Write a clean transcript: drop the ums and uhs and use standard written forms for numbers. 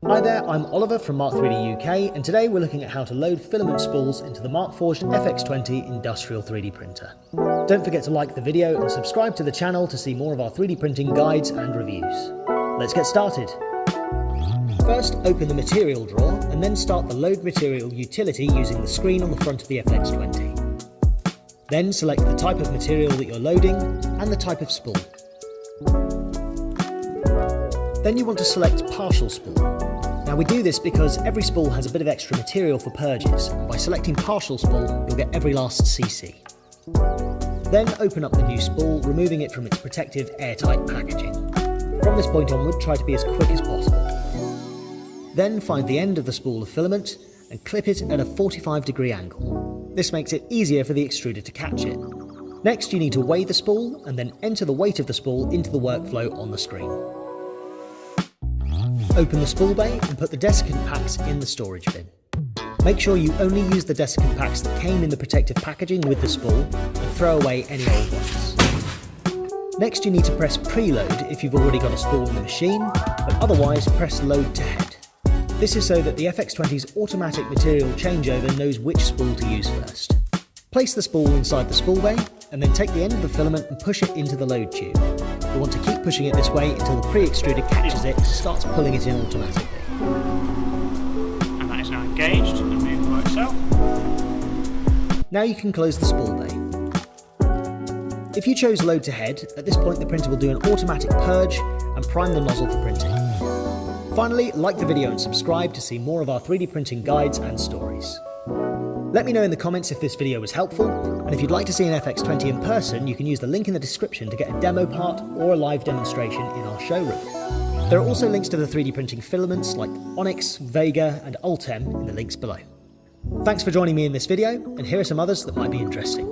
Hi there, I'm Oliver from Mark3D UK, and today we're looking at how to load filament spools into the Markforged FX20 industrial 3D printer. Don't forget to like the video and subscribe to the channel to see more of our 3D printing guides and reviews. Let's get started. First, open the material drawer and then start the load material utility using the screen on the front of the FX20. Then select the type of material that you're loading and the type of spool. Then you want to select partial spool. Now we do this because every spool has a bit of extra material for purges, and by selecting partial spool, you'll get every last CC. Then open up the new spool, removing it from its protective airtight packaging. From this point onward, try to be as quick as possible. Then find the end of the spool of filament and clip it at a 45-degree angle. This makes it easier for the extruder to catch it. Next, you need to weigh the spool and then enter the weight of the spool into the workflow on the screen. Open the spool bay and put the desiccant packs in the storage bin. Make sure you only use the desiccant packs that came in the protective packaging with the spool and throw away any old ones. Next, you need to press Preload if you've already got a spool in the machine, but otherwise press Load to Head. This is so that the FX20's automatic material changeover knows which spool to use first. Place the spool inside the spool bay and then take the end of the filament and push it into the load tube. You want to keep pushing it this way until the pre-extruder catches it and starts pulling it in automatically. And that is now engaged and moving by itself. Now you can close the spool bay. If you chose Load to Head, at this point the printer will do an automatic purge and prime the nozzle for printing. Finally, like the video and subscribe to see more of our 3D printing guides and stories. Let me know in the comments if this video was helpful, and if you'd like to see an FX20 in person, you can use the link in the description to get a demo part or a live demonstration in our showroom. There are also links to the 3D printing filaments like Onyx, Vega and Ultem in the links below. Thanks for joining me in this video, and here are some others that might be interesting.